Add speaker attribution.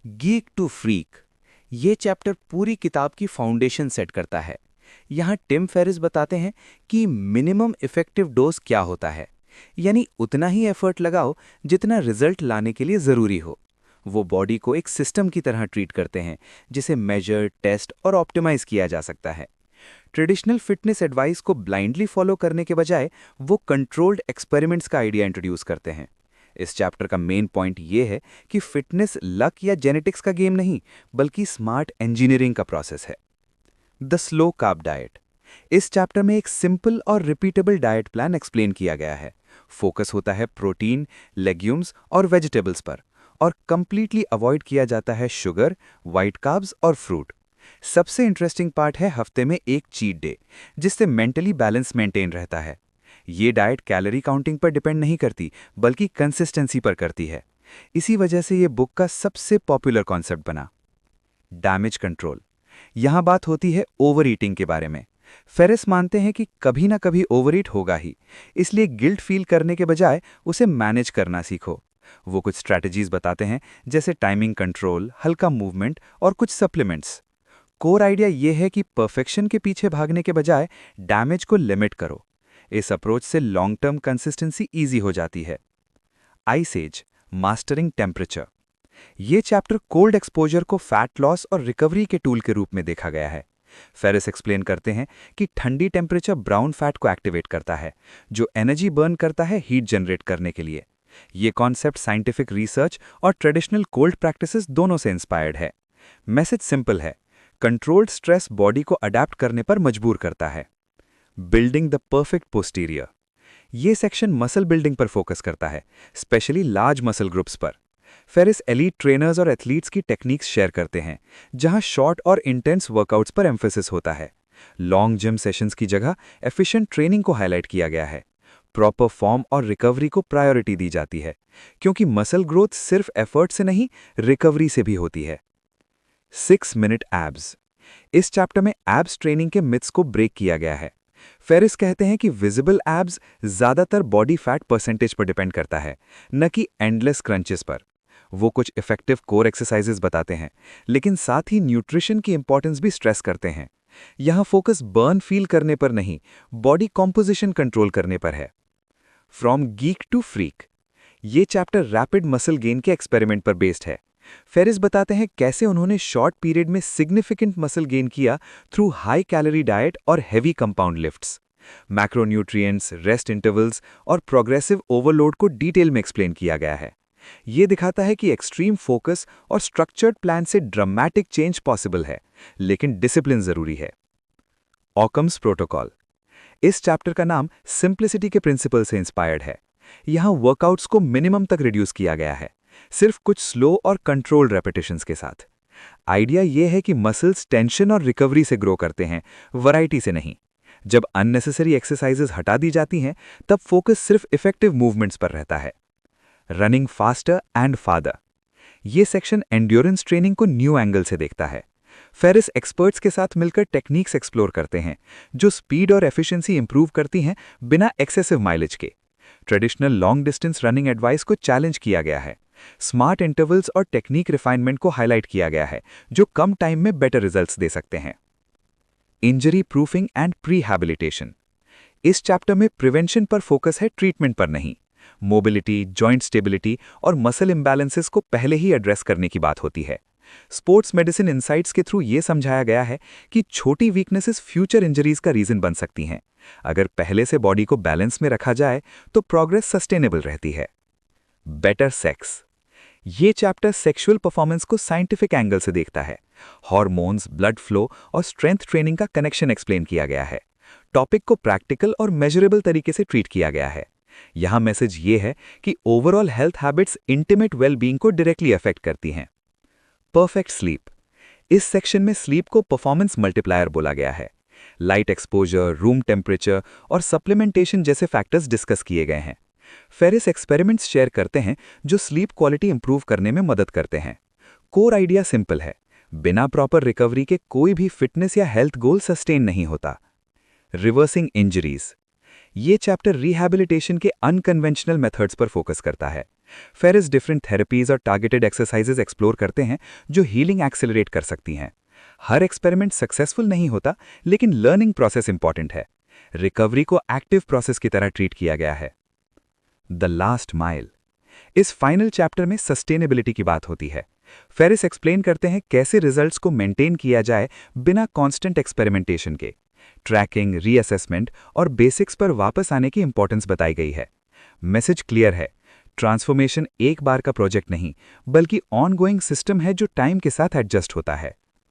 Speaker 1: Geek to freak, ये chapter पूरी किताब की फाउंडेशन सेट करता है। यहाँ टिम फेरिस बताते हैं कि मिनिमम इफेक्टिव डोज क्या होता है, यानी उतना ही एफर्ट लगाओ जितना रिजल्ट लाने के लिए ज़रूरी हो। वो बॉडी को एक सिस्टम की तरह ट्रीट करते हैं, जिसे मेजर, टेस्ट और ऑप्टिमाइज किया जा सकता है। ट्रेडिशनल फिटनेस एडवाइस को ब्लाइंडली फॉलो करने के बजाय वो कंट्रोल्ड एक्सपेरिमेंट्स का आइडिया इंट्रोड्यूस करते हैं। इस चैप्टर का मेन पॉइंट ये है कि फिटनेस लक या जेनेटिक्स का गेम नहीं, बल्कि स्मार्ट इंजीनियरिंग का प्रोसेस है। द स्लो कार्ब डाइट, इस चैप्टर में एक सिंपल और रिपीटेबल डाइट प्लान एक्सप्लेन किया गया है। फोकस होता है प्रोटीन, लेग्यूम्स और वेजिटेबल्स पर, और कंप्लीटली अवॉइड किया जाता है शुगर, वाइट कार्ब्स और फ्रूट। सबसे इंटरेस्टिंग पार्ट है हफ्ते में एक चीट डे, जिससे मेंटली बैलेंस मेंटेन रहता है। ये डाइट कैलोरी काउंटिंग पर डिपेंड नहीं करती, बल्कि कंसिस्टेंसी पर करती है। इसी वजह से ये बुक का सबसे पॉपुलर कॉन्सेप्ट बना। डैमेज कंट्रोल, यहां बात होती है ओवर ईटिंग के बारे में। फेरिस मानते हैं कि कभी ना कभी ओवर ईट होगा ही, इसलिए गिल्ट फील करने के बजाय उसे मैनेज करना सीखो। वो कुछ स्ट्रैटेजीज बताते हैं, जैसे टाइमिंग कंट्रोल, हल्का मूवमेंट और कुछ सप्लीमेंट्स। कोर आइडिया ये है कि परफेक्शन के पीछे भागने के बजाय डैमेज को लिमिट करो। इस अप्रोच से लॉन्ग टर्म कंसिस्टेंसी ईजी हो जाती है। आइस एज, मास्टरिंग टेम्परेचर, ये चैप्टर कोल्ड एक्सपोजर को फैट लॉस और रिकवरी के टूल के रूप में देखा गया है। फेरिस एक्सप्लेन करते हैं कि ठंडी टेम्परेचर ब्राउन फैट को एक्टिवेट करता है, जो एनर्जी बर्न करता है हीट जनरेट करने के लिए। ये कॉन्सेप्ट साइंटिफिक रिसर्च और ट्रेडिशनल कोल्ड प्रैक्टिसेस दोनों से इंस्पायर्ड है। मैसेज सिंपल है, कंट्रोल्ड स्ट्रेस बॉडी को अडेप्ट करने पर मजबूर करता है। बिल्डिंग द परफेक्ट पोस्टीरियर, ये सेक्शन मसल बिल्डिंग पर फोकस करता है, स्पेशली लार्ज मसल ग्रुप्स पर। फेरिस एलीट ट्रेनर्स और एथलीट्स की टेक्निक्स शेयर करते हैं, जहां शॉर्ट और इंटेंस वर्कआउट्स पर एम्फेसिस होता है। लॉन्ग जिम सेशंस की जगह एफिशिएंट ट्रेनिंग को हाईलाइट किया गया है। प्रॉपर फॉर्म और रिकवरी को प्रायोरिटी दी जाती है, क्योंकि मसल ग्रोथ सिर्फ एफर्ट से नहीं, रिकवरी से भी होती है। 6 मिनट एब्स, इस चैप्टर में एब्स ट्रेनिंग के मिथ्स को ब्रेक किया गया है। फेरिस कहते हैं कि विजिबल एब्स ज्यादातर बॉडी फैट परसेंटेज पर डिपेंड करता है, न कि एंडलेस क्रंचेस पर। वो कुछ इफेक्टिव कोर एक्सरसाइजेज बताते हैं, लेकिन साथ ही न्यूट्रिशन की इंपॉर्टेंस भी स्ट्रेस करते हैं। यहां फोकस बर्न फील करने पर नहीं, बॉडी कॉम्पोजिशन कंट्रोल करने पर है। फ्रॉम गीक टू फ्रीक, ये चैप्टर रैपिड मसल गेन के एक्सपेरिमेंट पर बेस्ड है। फेरिस बताते हैं कैसे उन्होंने शॉर्ट पीरियड में सिग्निफिकेंट मसल गेन किया थ्रू हाई कैलोरी डाइट और heavy compound lifts. Macronutrients, rest intervals और प्रोग्रेसिव ओवरलोड को डिटेल में एक्सप्लेन किया गया है। ये दिखाता है कि एक्सट्रीम फोकस और स्ट्रक्चर्ड प्लान से ड्रामेटिक चेंज पॉसिबल है, लेकिन डिसिप्लिन जरूरी है। ऑकम्स प्रोटोकॉल, इस चैप्टर का नाम सिंप्लिसिटी के प्रिंसिपल से इंस्पायर्ड है। यहां वर्कआउट्स को मिनिमम तक रिड्यूस किया गया है, सिर्फ कुछ स्लो और कंट्रोल्ड रेपिटेशंस के साथ। आइडिया यह है कि मसल्स टेंशन और रिकवरी से ग्रो करते हैं, वैरायटी से नहीं। जब अननेसेसरी एक्सरसाइजेज हटा दी जाती हैं, तब फोकस सिर्फ इफेक्टिव मूवमेंट्स पर रहता है। रनिंग फास्टर एंड फादर, ये सेक्शन एंड्योरेंस ट्रेनिंग को न्यू एंगल से देखता है। फेरिस एक्सपर्ट्स के साथ मिलकर टेक्निक्स एक्सप्लोर करते हैं, जो स्पीड और एफिशिएंसी इंप्रूव करती हैं बिना एक्सेसिव माइलेज के। Traditional long distance running advice को चैलेंज किया गया है। स्मार्ट इंटरवल्स और टेक्निक रिफाइनमेंट को हाईलाइट किया गया है, जो कम टाइम में बेटर रिजल्ट्स दे सकते हैं। इंजरी प्रूफिंग एंड प्रीहैबिलिटेशन, इस चैप्टर में प्रिवेंशन पर फोकस है, ट्रीटमेंट पर नहीं। मोबिलिटी, जॉइंट स्टेबिलिटी और मसल इम्बैलेंसेस को पहले ही एड्रेस करने की बात होती है। स्पोर्ट्स मेडिसिन इंसाइट्स के थ्रू ये समझाया गया है कि छोटी वीकनेसेस फ्यूचर इंजरीज का रीजन बन सकती हैं। अगर पहले से बॉडी को बैलेंस में रखा जाए तो प्रोग्रेस सस्टेनेबल रहती है। बेटर सेक्स, ये चैप्टर सेक्सुअल परफॉर्मेंस को साइंटिफिक एंगल से देखता है। हार्मोन्स, ब्लड फ्लो और स्ट्रेंथ ट्रेनिंग का कनेक्शन एक्सप्लेन किया गया है। टॉपिक को प्रैक्टिकल और मेजरेबल तरीके से ट्रीट किया गया है। यहां मैसेज ये है कि overall health habits intimate wellbeing को डायरेक्टली अफेक्ट करती हैं। परफेक्ट स्लीप, इस सेक्शन में स्लीप को परफॉर्मेंस मल्टीप्लायर बोला गया है। लाइट एक्सपोजर, रूम टेम्परेचर और सप्लीमेंटेशन जैसे फैक्टर्स डिस्कस किए गए हैं। फेरिस एक्सपेरिमेंट्स शेयर करते हैं जो स्लीप क्वालिटी इंप्रूव करने में मदद करते हैं। कोर आइडिया सिंपल है, बिना प्रॉपर रिकवरी के कोई भी फिटनेस या हेल्थ गोल सस्टेन नहीं होता। रिवर्सिंग इंजरीज, ये चैप्टर रिहैबिलिटेशन के अनकन्वेंशनल मेथड्स पर फोकस करता है।
Speaker 2: फेरिस डिफरेंट थेरेपीज और टारगेटेड एक्सरसाइजेज एक्सप्लोर करते हैं जो हीलिंग एक्सेलरेट कर सकती हैं। हर एक्सपेरिमेंट सक्सेसफुल नहीं होता, लेकिन लर्निंग प्रोसेस इंपॉर्टेंट है। रिकवरी को एक्टिव प्रोसेस की तरह ट्रीट किया गया है। The last mile. इस फाइनल चैप्टर में सस्टेनेबिलिटी की बात होती है। फेरिस एक्सप्लेन करते हैं कैसे रिजल्ट्स को मेंटेन किया जाए बिना कांस्टेंट एक्सपेरिमेंटेशन के। ट्रैकिंग, रीअसेसमेंट और बेसिक्स पर वापस आने की इंपॉर्टेंस बताई गई है। मैसेज क्लियर है, ट्रांसफॉर्मेशन एक बार का प्रोजेक्ट नहीं, बल्कि ऑनगोइंग सिस्टम है जो टाइम के साथ एडजस्ट होता है।